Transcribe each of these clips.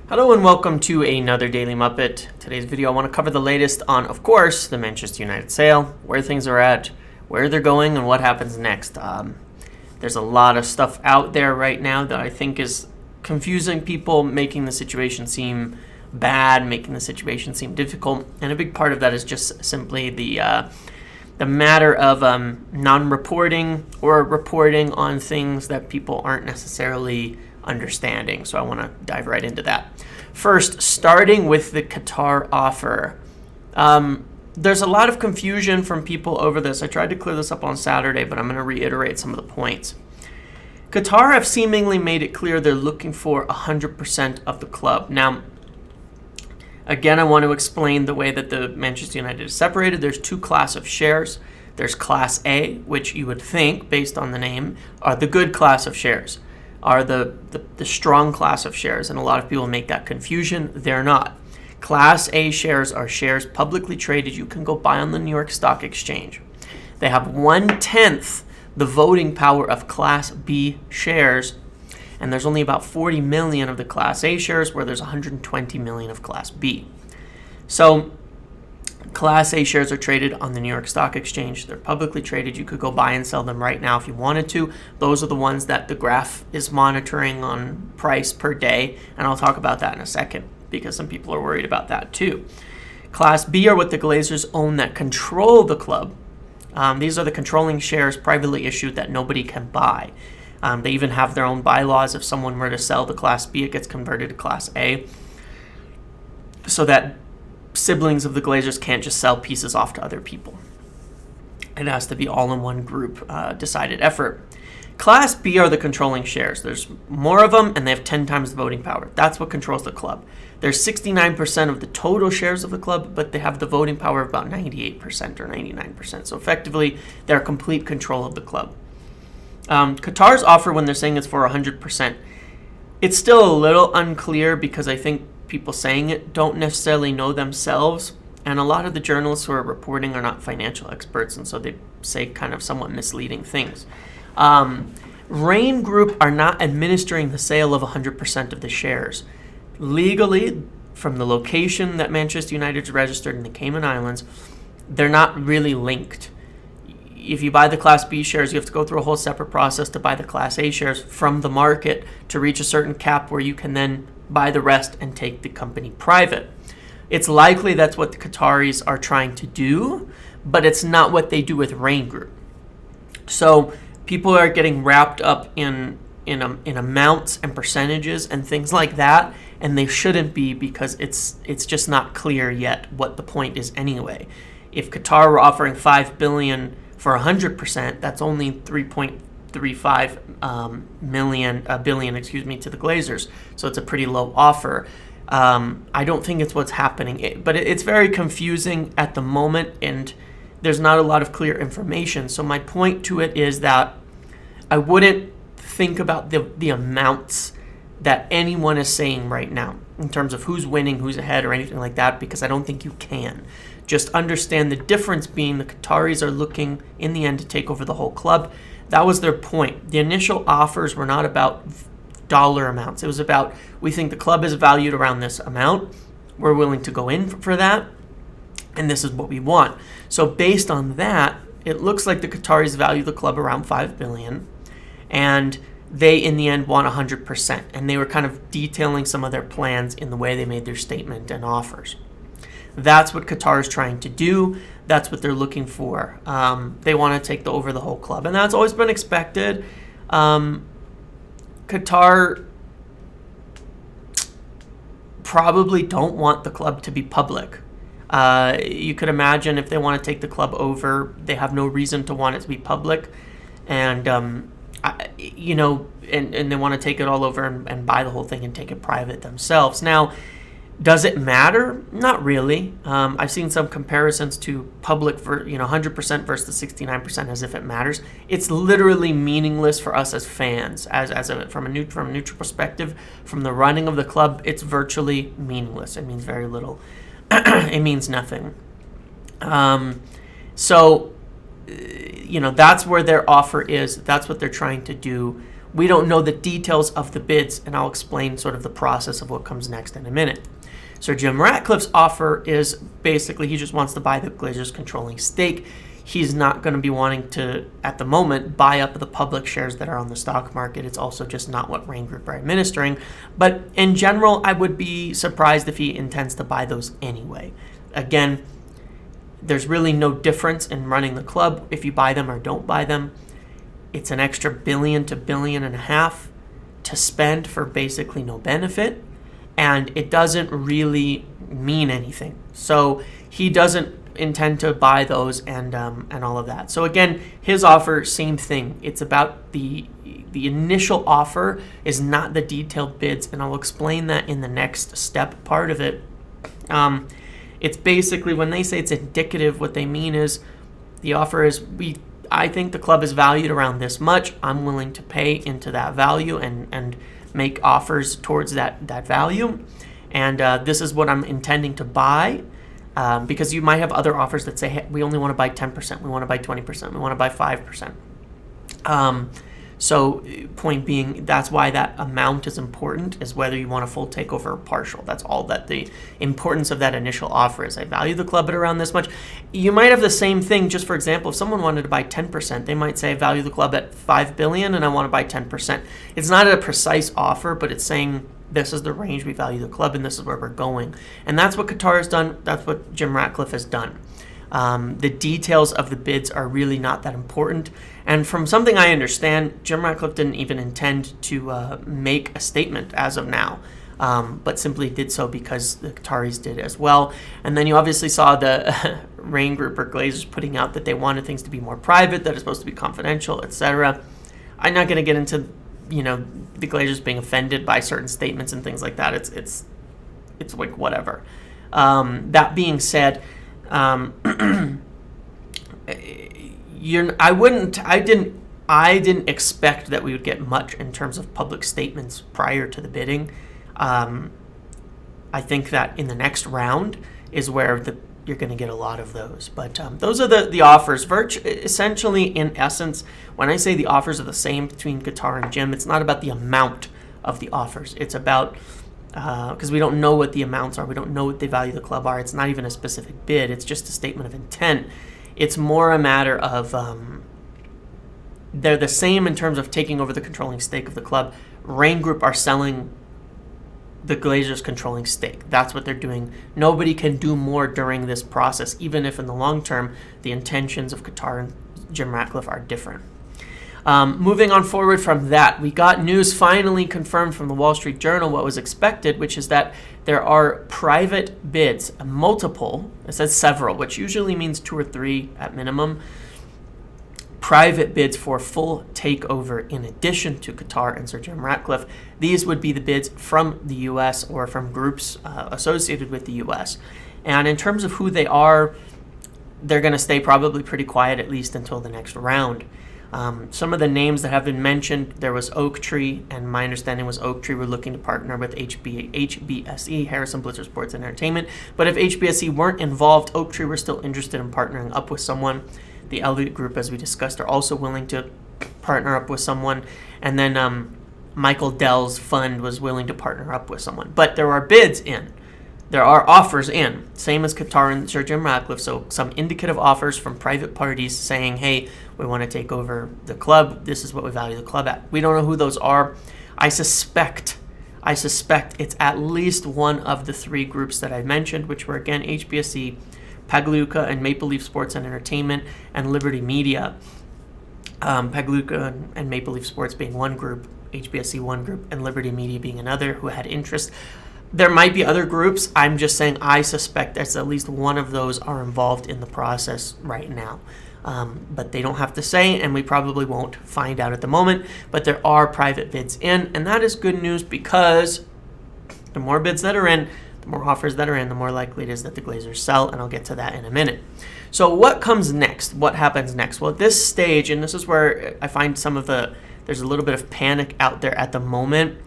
Hello and welcome to another Daily Muppet. Today's video I want to cover the latest on, of course, the Manchester United sale, where things are at, where they're going, and what happens next. There's a lot of stuff out there right now that I think is confusing people, making the situation seem bad, making the situation seem difficult, and a big part of that is just simply the matter of non-reporting or reporting on things that people aren't necessarily understanding. So I want to dive right into that. First, starting with the Qatar offer. There's a lot of confusion from people over this. I tried to clear this up on Saturday, but I'm going to reiterate some of the points. Qatar have seemingly made it clear they're looking for 100% of the club. Now, again, I want to explain the way that the Manchester United is separated. There's two classes of shares. There's Class A, which you would think, based on the name, are the good class of shares, are the strong class of shares, and a lot of people make that confusion. They're not. Class A shares are shares publicly traded you can go buy on the New York Stock Exchange. They have 1/10 the voting power of Class B shares, and there's only about 40 million of the Class A shares, where there's 120 million of Class B. So Class A shares are traded on the New York Stock Exchange. They're publicly traded. You could go buy and sell them right now if you wanted to. Those are the ones that the graph is monitoring on price per day, and I'll talk about that in a second because some people are worried about that too. Class B are what the Glazers own that control the club. These are the controlling shares privately issued that nobody can buy. They even have their own bylaws. If someone were to sell the Class B, it gets converted to Class A, so that siblings of the Glazers can't just sell pieces off to other people. It has to be all in one group decided effort. Class B are the controlling shares. There's more of them, and they have 10 times the voting power. That's what controls the club. There's 69% of the total shares of the club, but they have the voting power of about 98% or 99%. So effectively, they're complete control of the club. Qatar's offer, when they're saying it's for 100%, it's still a little unclear because I think people saying it don't necessarily know themselves, and a lot of the journalists who are reporting are not financial experts, and so they say kind of somewhat misleading things. Rain Group are not administering the sale of 100% of the shares. Legally, from the location that Manchester United is registered in the Cayman Islands, they're not really linked. If you buy the Class B shares, you have to go through a whole separate process to buy the Class A shares from the market to reach a certain cap where you can then buy the rest and take the company private. It's likely that's what the Qataris are trying to do, but it's not what they do with Rain Group. So people are getting wrapped up in amounts and percentages and things like that, and they shouldn't be, because it's just not clear yet what the point is anyway. If Qatar were offering $5 billion for 100%, that's only 3.35 billion to the Glazers. So it's a pretty low offer. I don't think it's what's happening, but it's very confusing at the moment, and there's not a lot of clear information. So my point to it is that I wouldn't think about the amounts that anyone is saying right now in terms of who's winning, who's ahead, or anything like that, because I don't think you can. Just understand the difference being the Qataris are looking in the end to take over the whole club. That was their point. The initial offers were not about dollar amounts. It was about, we think the club is valued around this amount. We're willing to go in for that, and this is what we want. So based on that, it looks like the Qataris value the club around $5 billion, and they, in the end, want 100%. And they were kind of detailing some of their plans in the way they made their statement and offers. That's what Qatar is trying to do. That's what they're looking for. They want to take over the whole club, and that's always been expected. Qatar probably don't want the club to be public. You could imagine if they want to take the club over, they have no reason to want it to be public, and and they want to take it all over and buy the whole thing and take it private themselves. Now, does it matter? Not really. I've seen some comparisons to public, 100% versus the 69%, as if it matters. It's literally meaningless for us as fans, from a neutral perspective. From the running of the club, it's virtually meaningless. It means very little. It means nothing. So that's where their offer is. That's what they're trying to do. we don't know the details of the bids, and I'll explain sort of the process of what comes next in a minute. Sir Jim Ratcliffe's offer is basically he just wants to buy the Glazers' controlling stake. He's not going to be wanting to, at the moment, buy up the public shares that are on the stock market. It's also just not what Rain Group are administering. But in general, I would be surprised if he intends to buy those anyway. Again, there's really no difference in running the club if you buy them or don't buy them. It's an extra $1 billion to $1.5 billion to spend for basically no benefit, and it doesn't really mean anything. So he doesn't intend to buy those and all of that. So again, his offer, same thing. It's about the initial offer is not the detailed bids, and I'll explain that in the next step part of it. It's basically when they say it's indicative, what they mean is the offer is I think the club is valued around this much. I'm willing to pay into that value and make offers towards that value. And this is what I'm intending to buy. Because you might have other offers that say, hey, we only want to buy 10%, we want to buy 20%, we want to buy 5%. So point being, that's why that amount is important, is whether you want a full takeover or partial. That's all that the importance of that initial offer is. I value the club at around this much. You might have the same thing, just for example, if someone wanted to buy 10%, they might say, I value the club at $5 billion and I want to buy 10%. It's not a precise offer, but it's saying, this is the range we value the club, and this is where we're going. And that's what Qatar has done. That's what Jim Ratcliffe has done. The details of the bids are really not that important. And from something I understand, Jim Ratcliffe didn't even intend to make a statement as of now, but simply did so because the Qataris did as well. And then you obviously saw the Rain Group or Glazers putting out that they wanted things to be more private, that it's supposed to be confidential, etc. I'm not going to get into the Glazers being offended by certain statements and things like that. It's like whatever. That being said, I didn't expect that we would get much in terms of public statements prior to the bidding. I think that in the next round is where you're going to get a lot of those. But those are the offers. Essentially, in essence, when I say the offers are the same between Qatar and Jim, it's not about the amount of the offers. It's about, because we don't know what the amounts are. We don't know what they value the club are. It's not even a specific bid. It's just a statement of intent. It's more a matter of they're the same in terms of taking over the controlling stake of the club. Rain Group are selling the Glazers' controlling stake. That's what they're doing. Nobody can do more during this process, even if in the long term the intentions of Qatar and Jim Ratcliffe are different. Moving on forward from that, we got news finally confirmed from the Wall Street Journal, what was expected, which is that there are private bids, multiple, it says several, which usually means 2 or 3 at minimum, private bids for full takeover in addition to Qatar and Sir Jim Ratcliffe. These would be the bids from the U.S. or from groups associated with the U.S. And in terms of who they are, they're going to stay probably pretty quiet at least until the next round. Some of the names that have been mentioned, there was Oaktree, and my understanding was Oaktree were looking to partner with HBSE, Harrison Blitzer Sports and Entertainment. But if HBSE weren't involved, Oaktree were still interested in partnering up with someone. The Elliott Group, as we discussed, are also willing to partner up with someone. And then Michael Dell's fund was willing to partner up with someone. But there are bids in. There are offers in, same as Qatar and Sir Jim Ratcliffe. So some indicative offers from private parties saying, hey, we want to take over the club. This is what we value the club at. We don't know who those are. I suspect it's at least one of the 3 groups that I mentioned, which were, again, HBSE, Pagluca and Maple Leaf Sports and Entertainment, and Liberty Media. Pagluca and Maple Leaf Sports being one group, HBSE one group, and Liberty Media being another who had interest. There might be other groups. I'm just saying I suspect that at least one of those are involved in the process right now. But they don't have to say, and we probably won't find out at the moment. But there are private bids in, and that is good news because the more bids that are in, the more offers that are in, the more likely it is that the Glazers sell, and I'll get to that in a minute. So what comes next? What happens next? Well, at this stage, and this is where I find there's a little bit of panic out there at the moment,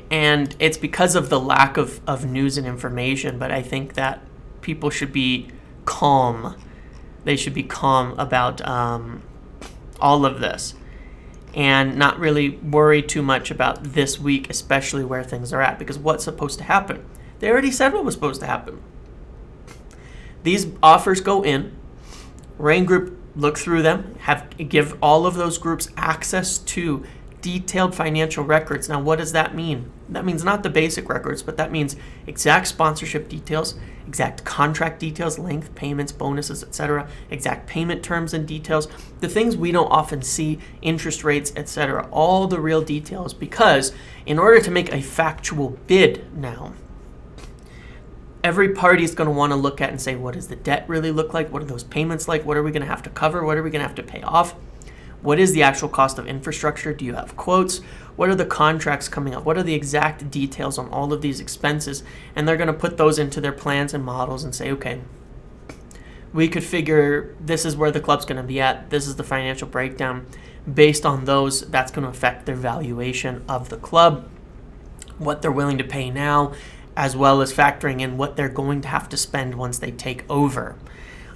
and it's because of the lack of news and information, but I think that people should be calm. They should be calm about all of this and not really worry too much about this week, especially where things are at, because what's supposed to happen? They already said what was supposed to happen. These offers go in, Rain Group look through them, give all of those groups access to detailed financial records. Now, what does that mean? That means not the basic records, but that means exact sponsorship details, exact contract details, length, payments, bonuses, etc., exact payment terms and details, the things we don't often see, interest rates, etc., all the real details, because in order to make a factual bid now, every party is going to want to look at and say, what does the debt really look like? What are those payments like? What are we going to have to cover? What are we going to have to pay off? What is the actual cost of infrastructure? Do you have quotes? What are the contracts coming up? What are the exact details on all of these expenses? And they're going to put those into their plans and models and say, okay, we could figure this is where the club's going to be at. This is the financial breakdown. Based on those, that's going to affect their valuation of the club, what they're willing to pay now, as well as factoring in what they're going to have to spend once they take over.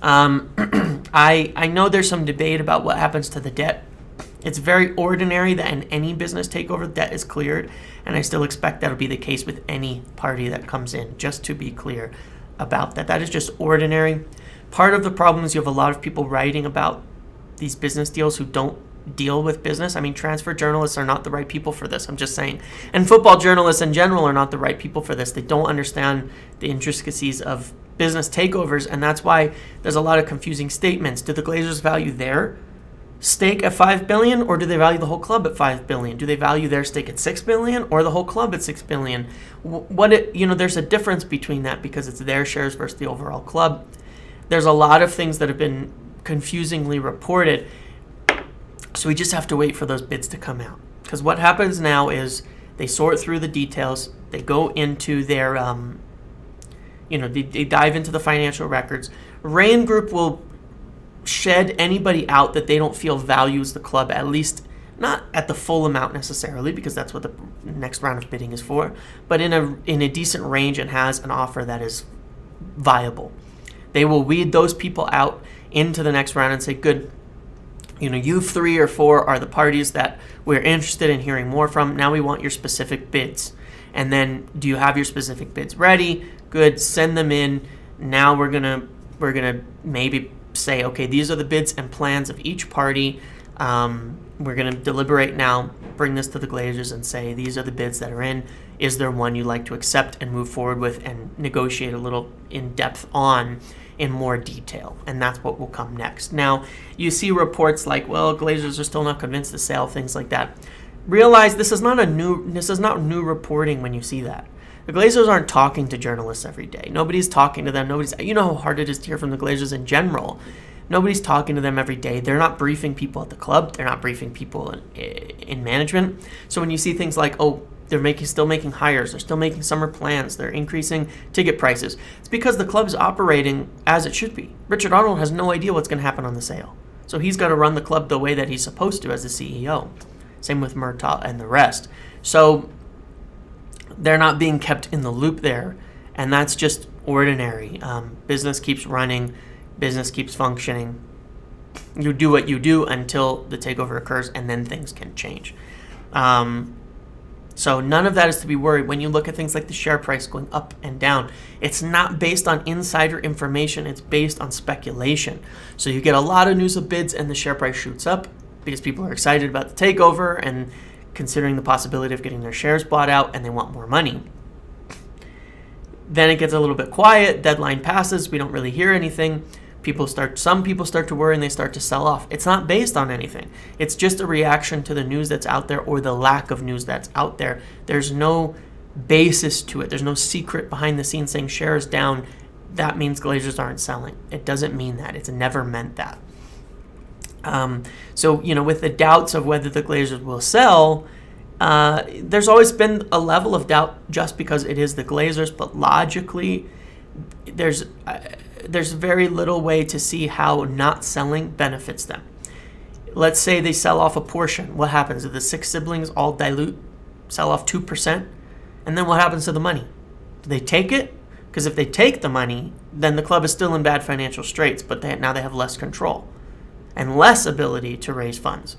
I know there's some debate about what happens to the debt. It's very ordinary that in any business takeover, debt is cleared, and I still expect that'll be the case with any party that comes in, just to be clear about that. That is just ordinary. Part of the problem is you have a lot of people writing about these business deals who don't deal with business. I mean, transfer journalists are not the right people for this, I'm just saying. And football journalists in general are not the right people for this. They don't understand the intricacies of business takeovers, and that's why there's a lot of confusing statements. Do the Glazers value their stake at $5 billion, or do they value the whole club at $5 billion? Do they value their stake at $6 billion, or the whole club at $6 billion? There's a difference between that because it's their shares versus the overall club. There's a lot of things that have been confusingly reported, so we just have to wait for those bids to come out. Because what happens now is they sort through the details, they go into their they dive into the financial records. Rain Group will shed anybody out that they don't feel values the club, at least not at the full amount necessarily, because that's what the next round of bidding is for, but in a decent range and has an offer that is viable. They will weed those people out into the next round and say, good, you 3 or 4 are the parties that we're interested in hearing more from. Now we want your specific bids. And then, do you have your specific bids ready? Good, send them in. Now we're gonna maybe say, okay, these are the bids and plans of each party. We're gonna deliberate now, bring this to the Glazers and say, these are the bids that are in. Is there one you'd like to accept and move forward with and negotiate a little in depth on in more detail? And that's what will come next. Now, you see reports like, well, Glazers are still not convinced to sell, things like that. Realize this is not new reporting when you see that. The Glazers aren't talking to journalists every day. Nobody's talking to them. You know how hard it is to hear from the Glazers in general. Nobody's talking to them every day. They're not briefing people at the club. They're not briefing people in management. So when you see things like, oh, they're still making hires, they're still making summer plans, they're increasing ticket prices, it's because the club is operating as it should be. Richard Arnold has no idea what's going to happen on the sale. So he's got to run the club the way that he's supposed to as the CEO. Same with Murtough and the rest. So they're not being kept in the loop there, and that's just ordinary. Business keeps running, business keeps functioning. You do what you do until the takeover occurs, and then things can change. So none of that is to be worried. When you look at things like the share price going up and down, it's not based on insider information, it's based on speculation. So you get a lot of news of bids and the share price shoots up because people are excited about the takeover and considering the possibility of getting their shares bought out, and they want more money. Then it gets a little bit quiet, deadline passes, we don't really hear anything. Some people start to worry and they start to sell off. It's not based on anything. It's just a reaction to the news that's out there or the lack of news that's out there. There's no basis to it. There's no secret behind the scenes saying shares down. That means Glazers aren't selling. It doesn't mean that. It's never meant that. So, with the doubts of whether the Glazers will sell, there's always been a level of doubt just because it is the Glazers, but logically, there's very little way to see how not selling benefits them. Let's say they sell off a portion. What happens? Do the 6 siblings all dilute, sell off 2%? And then what happens to the money? Do they take it? Because if they take the money, then the club is still in bad financial straits, but now they have less control. and less ability to raise funds.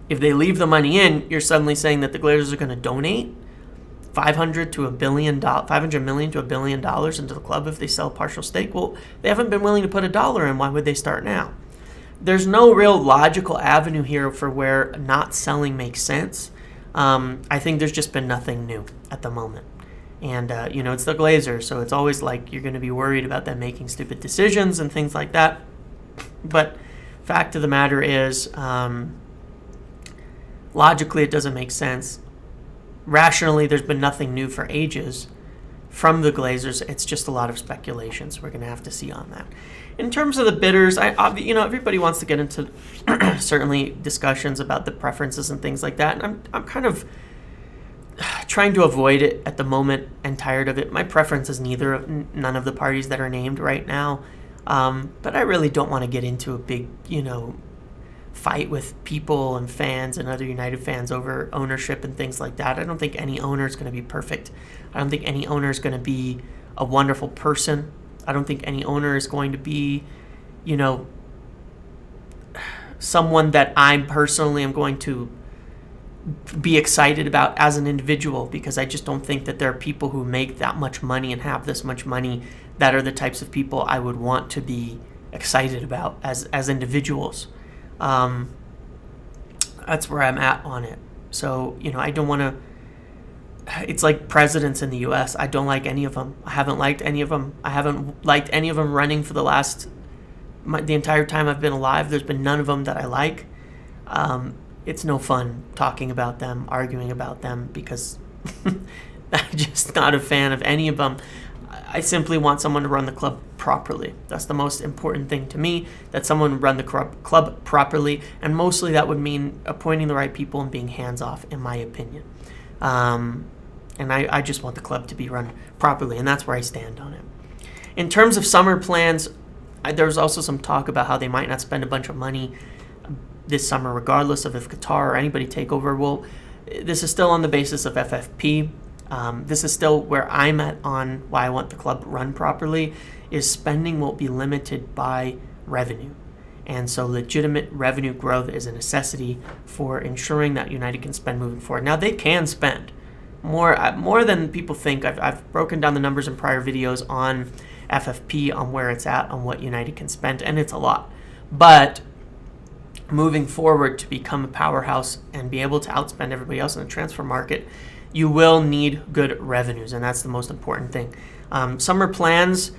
If they leave the money in, you're suddenly saying that the Glazers are going to donate $500 million to $1 billion into the club if they sell a partial stake. Well, they haven't been willing to put $1 in. Why would they start now? There's no real logical avenue here for where not selling makes sense. I think there's just been nothing new at the moment. And, it's the Glazers, so it's always like you're going to be worried about them making stupid decisions and things like that. But fact of the matter is, logically, it doesn't make sense. Rationally, there's been nothing new for ages from the Glazers. It's just a lot of speculation, so we're going to have to see on that. In terms of the bidders, everybody wants to get into certainly discussions about the preferences and things like that, and I'm kind of trying to avoid it at the moment and tired of it. My preference is none of the parties that are named right now, but I really don't want to get into a big, fight with people and fans and other United fans over ownership and things like that. I don't think any owner is going to be perfect. I don't think any owner is going to be a wonderful person. I don't think any owner is going to be, someone that I personally am going to be excited about as an individual, because I just don't think that there are people who make that much money and have this much money that are the types of people I would want to be excited about as individuals. That's where I'm at on it. So, I don't want to, it's like presidents in the U.S. I don't like any of them. I haven't liked any of them. I haven't liked any of them running for the entire time I've been alive. There's been none of them that I like. It's no fun talking about them, arguing about them, because I'm just not a fan of any of them. I simply want someone to run the club properly. That's the most important thing to me, that someone run the club properly, and mostly that would mean appointing the right people and being hands-off, in my opinion. And I just want the club to be run properly, and that's where I stand on it. In terms of summer plans, there's also some talk about how they might not spend a bunch of money this summer, regardless of if Qatar or anybody take over. Well, this is still on the basis of FFP. This is still where I'm at on why I want the club run properly, is spending will be limited by revenue. And so legitimate revenue growth is a necessity for ensuring that United can spend moving forward. Now, they can spend more than people think. I've broken down the numbers in prior videos on FFP, on where it's at, on what United can spend, and it's a lot. But moving forward, to become a powerhouse and be able to outspend everybody else in the transfer market, you will need good revenues, and that's the most important thing. Summer plans,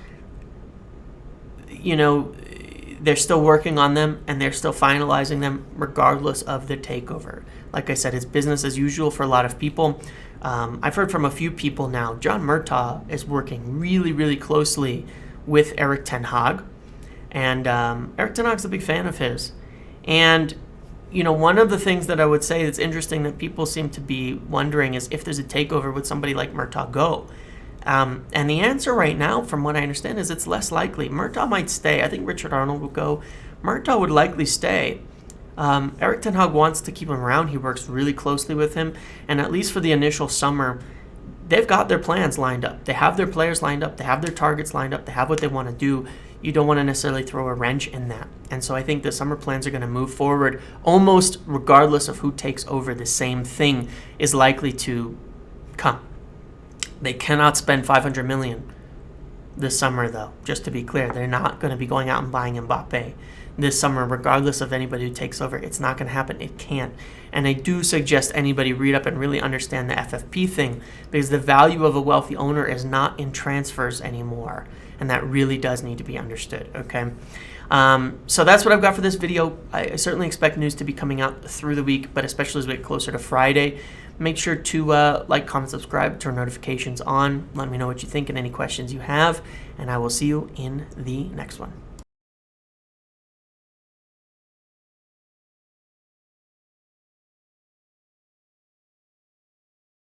they're still working on them, and they're still finalizing them regardless of the takeover. Like I said, it's business as usual for a lot of people. I've heard from a few people now. John Murtough is working really, really closely with Erik ten Hag, and Erik ten Hag's a big fan of his. And one of the things that I would say that's interesting that people seem to be wondering is if there's a takeover, would somebody like Murtough go? And the answer right now, from what I understand, is it's less likely. Murtough might stay. I think Richard Arnold will go. Murtough would likely stay. Erik ten Hag wants to keep him around. He works really closely with him. And at least for the initial summer, they've got their plans lined up. They have their players lined up. They have their targets lined up. They have what they want to do. You don't want to necessarily throw a wrench in that. And so I think the summer plans are going to move forward almost regardless of who takes over. The same thing is likely to come. They cannot spend $500 million this summer, though, just to be clear. They're not going to be going out and buying Mbappe this summer, regardless of anybody who takes over. It's not going to happen. It can't. And I do suggest anybody read up and really understand the FFP thing, because the value of a wealthy owner is not in transfers anymore. And that really does need to be understood, okay? So that's what I've got for this video. I certainly expect news to be coming out through the week, but especially as we get closer to Friday. Make sure to like, comment, subscribe, turn notifications on. Let me know what you think and any questions you have, and I will see you in the next one.